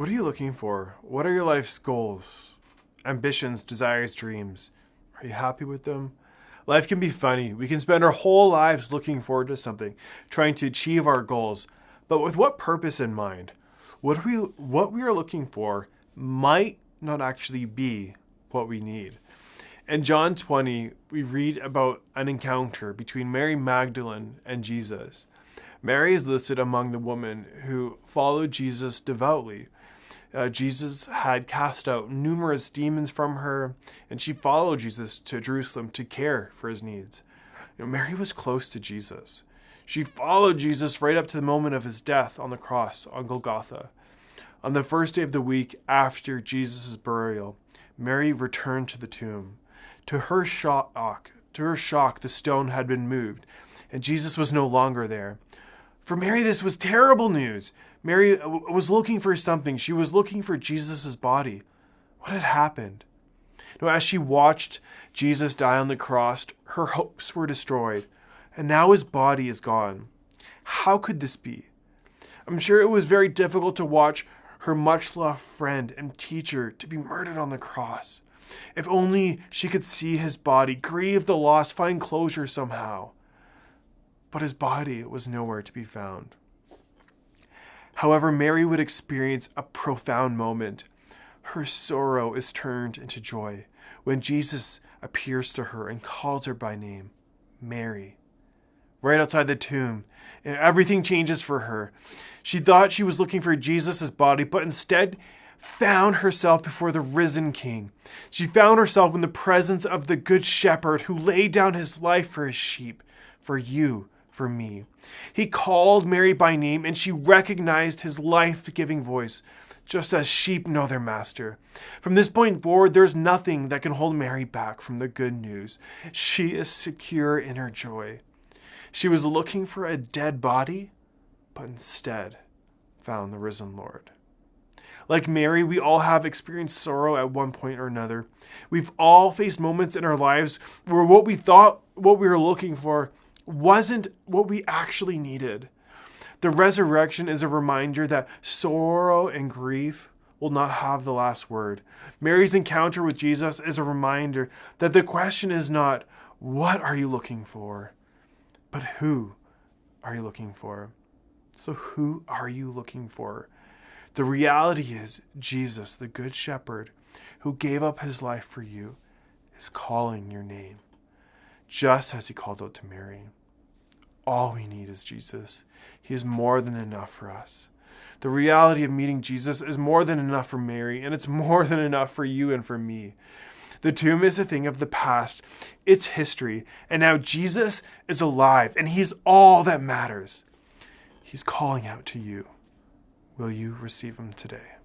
What are you looking for? What are your life's goals, ambitions, desires, dreams? Are you happy with them? Life can be funny. We can spend our whole lives looking forward to something, trying to achieve our goals. But with what purpose in mind? What we are looking for might not actually be what we need. In John 20, we read about an encounter between Mary Magdalene and Jesus. Mary is listed among the women who followed Jesus devoutly. Jesus had cast out numerous demons from her, and she followed Jesus to Jerusalem to care for his needs. Mary was close to Jesus. She followed Jesus right up to the moment of his death on the cross on Golgotha. On the first day of the week after Jesus' burial, Mary returned to the tomb. To her shock, the stone had been moved, and Jesus was no longer there. For Mary, this was terrible news. Mary was looking for something. She was looking for Jesus' body. What had happened? As she watched Jesus die on the cross, her hopes were destroyed, and now his body is gone. How could this be? I'm sure it was very difficult to watch her much-loved friend and teacher to be murdered on the cross. If only she could see his body, grieve the loss, find closure somehow. But his body was nowhere to be found. However, Mary would experience a profound moment. Her sorrow is turned into joy when Jesus appears to her and calls her by name, Mary. Right outside the tomb, everything changes for her. She thought she was looking for Jesus' body, but instead found herself before the risen King. She found herself in the presence of the Good Shepherd who laid down his life for his sheep, for you, for me. He called Mary by name, and she recognized his life-giving voice, just as sheep know their master. From this point forward, there's nothing that can hold Mary back from the good news. She is secure in her joy. She was looking for a dead body, but instead found the risen Lord. Like Mary, we all have experienced sorrow at one point or another. We've all faced moments in our lives where what we thought, what we were looking for, wasn't what we actually needed. The resurrection is a reminder that sorrow and grief will not have the last word. Mary's encounter with Jesus is a reminder that the question is not, what are you looking for? But who are you looking for? So who are you looking for? The reality is Jesus, the Good Shepherd, who gave up his life for you, is calling your name, just as he called out to Mary. All we need is Jesus. He is more than enough for us. The reality of meeting Jesus is more than enough for Mary, and it's more than enough for you and for me. The tomb is a thing of the past. It's history. And now Jesus is alive, and he's all that matters. He's calling out to you. Will you receive him today?